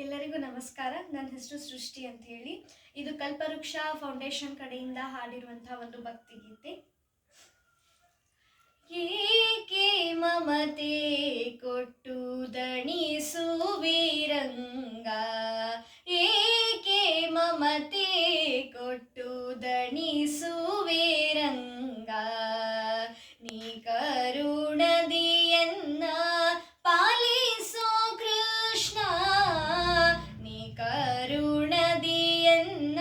ಎಲ್ಲರಿಗೂ ನಮಸ್ಕಾರ. ನನ್ನ ಹೆಸರು ಸೃಷ್ಟಿ ಅಂತ ಹೇಳಿ. ಇದು ಕಲ್ಪವೃಕ್ಷ ಫೌಂಡೇಶನ್ ಕಡೆಯಿಂದ ಹಾಡಿರುವಂತಹ ಒಂದು ಭಕ್ತಿಗೀತೆ. ಏಕೆ ಮಮತೆ ಕೊಟ್ಟು ದಣಿಸುವಿರಂಗ, ಏಕೆ ಮಮತೆ ಕೊಟ್ಟು ದಣಿಸುವಿರಂಗ, ನೀ ಕರುಣದಿಯನ್ನ ಪಾಲಿಸೋ ಕೃಷ್ಣ, ನೀ ಕರುಣದಿಯನ್ನ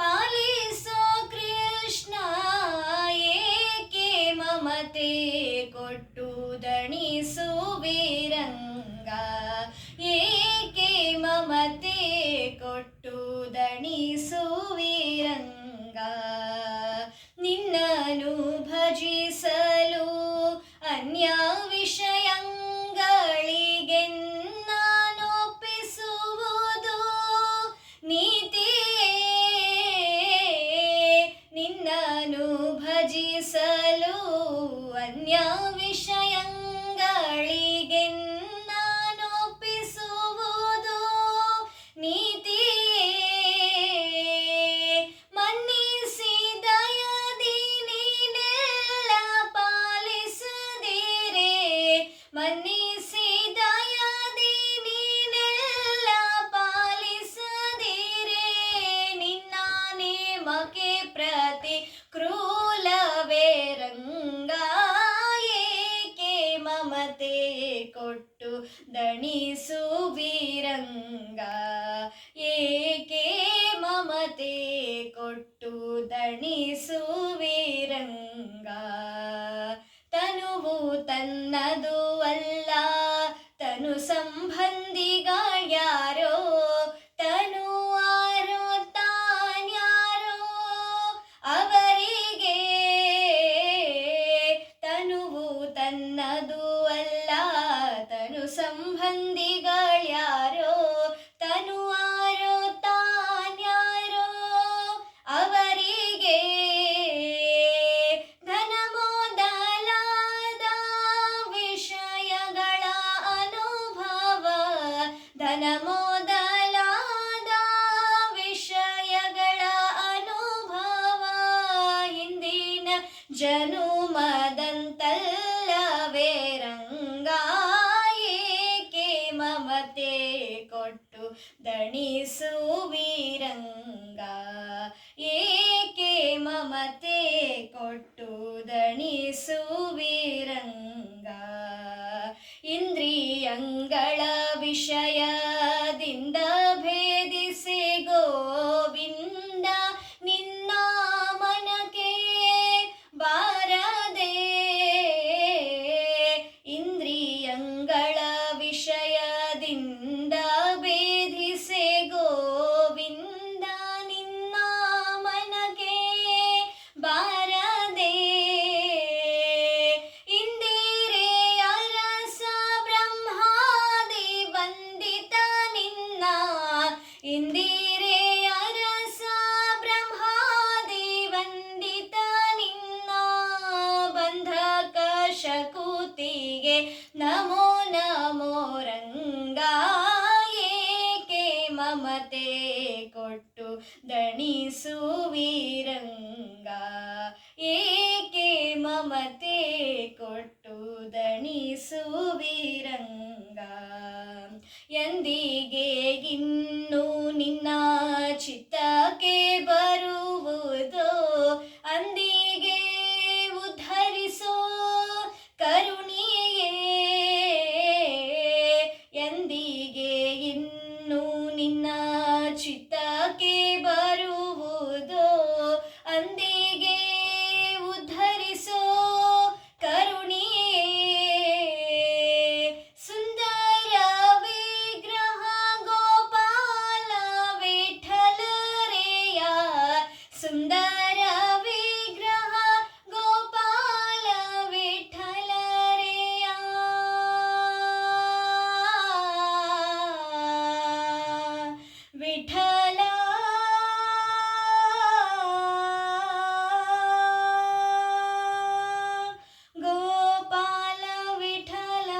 ಪಾಲಿಸೋ ಕೃಷ್ಣ, ಏಕೆ ಮಮತೆ ಕೊಟ್ಟು ದಣಿಸುವಿರಂಗ, ಏಕೆ ಮಮತೆ ಕೊಟ್ಟು ದಣಿಸುವಿರಂಗ, ನಿನ್ನನು ಭಜಿಸಲು ಅನ್ಯ ವಿಷಯಗಳಿಗೆನ್ನೊಪ್ಪಿಸುವುದು ನೀತಿಯೇ, ನಿನ್ನನು ಭಜಿಸಲು ಅನ್ಯ ವಿಷಯಗಳಿಗೆನ್ನೊಪ್ಪಿಸುವುದು ನೀತಿಯೇ, ಮನ್ನಿಸಿ ದಯದಿ ನೀನೆಲ್ಲ ಪಾಲಿಸದಿರೆ, ಮನ್ನಿಸಿ ದಯದಿ ನೀನೆಲ್ಲ ಪಾಲಿಸದಿರೆ, ನಿನ್ನ ನೇಮಕ್ಕೆ ಪ್ರತಿ ಕ್ರೂಲವೇ ರಂಗ, ಏಕೆ ಮಮತೆ ಕೊಟ್ಟು ದಣಿಸುವಿರಂಗ, ಏಕೆ ಮಮತೆ ಕೊಟ್ಟು ದಣಿಸುವಿರಂಗ, ತನುವು ತನ್ನದು ಅಲ್ಲ ತನು ಸಂಬಂಧಿಗಳ್ಯಾರೋ, ತನು ಆರೋ ತಾನ್ಯಾರೋ ಅವರಿಗೆ, ತನುವು ತನ್ನದು ಅಲ್ಲ ತನು ಸಂಬಂಧಿಗಳ್ಯಾರೋ, ತನು ಆರೋ ತಾನ್ಯಾರೋ ಅವರಿಗೆ, ಧನ ಮೊದಲಾದ ವಿಷಯಗಳ ಅನುಭವ, ಧನ ಮೊದಲಾದ ವಿಷಯಗಳ ಅನುಭವ, ಹಿಂದಿನ ಜನುಮದಂತಲ್ಲವೇ ರಂಗ, ಏಕೆ ಮಮತೆ ಕೊಟ್ಟು ದಣಿಸುವಿರಂಗ, ಏಕೆ ಮಮತೆ ಕೊಟ್ಟು ದಣಿಸುವಿರಂಗ, ಇಂದ್ರಿಯಂಗಳ ವಿಷಯದಿಂದ ಭೇದಿಸಿ ಗೋವಿಂದ ನಿನ್ನ ಮನಕ್ಕೆ ಬಾರದೆ, ಇಂದ್ರಿಯಂಗಳ ವಿಷಯದಿಂದ ಭೇದಿಸಿ ಗೋವಿಂದ ನಿನ್ನ ಮನಕ್ಕೆ ಬಾರದೆ, ಇಂದಿರೆಯ ರಸ ಬ್ರಹ್ಮಾದಿ ವಂದಿತ ನಿನ್ನ, ಇಂದಿರೆಯ ರಸ ಬ್ರಹ್ಮಾದಿ ವಂದಿತ ನಿನ್ನ, ಬಂಧಕ ಶಕುತಿಗೆ ನಮೋ ನಮೋ ರಂಗ, ಏಕೆ ಮಮತೆ ಕೊಟ್ಟು ದಣಿಸುವಿರಂಗ, ಏಕೆ ಮಮತೆ ಕೊಟ್ಟು ದಣಿಸುವಿರಂಗ, ಎಂದಿಗೆ ಇನ್ನು ನಿನ್ನ ಚಿತ್ತಕ್ಕೆ ಬರುವುದೋ, ಅಂದಿಗೆ ಉದ್ಧರಿಸೋ ಕರುಣಿಯೇ, ಎಂದಿಗೆ ಇನ್ನು ನಿನ್ನ ಚಿತ್ತಕ್ಕೆ ಬರುವುದೋ, ಅಂದಿಗೆ ಉದ್ಧರಿಸೋ ಕರುಣಿಯೇ, ಸುಂದರ ವಿಗ್ರಹ ಗೋಪಾಲ ವಿಠಲರೆಯ, ಸುಂದರ ವಿಗ್ರಹ ಗೋಪಾಲ ವಿಠಲರೆಯ, ವಿಠಲ ಗೋಪಾಲ ವಿಠಲ,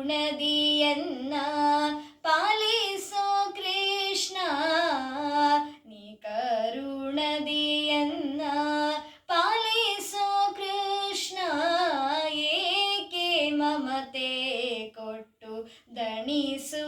ಕರುಣದಿಯನ್ನ ಪಾಲಿಸೋ ಕೃಷ್ಣ, ನೀ ಕರುಣದಿಯನ್ನ ಪಾಲಿಸೋ ಕೃಷ್ಣ, ಏಕೆ ಮಮತೆ ಕೊಟ್ಟು ದಣಿಸು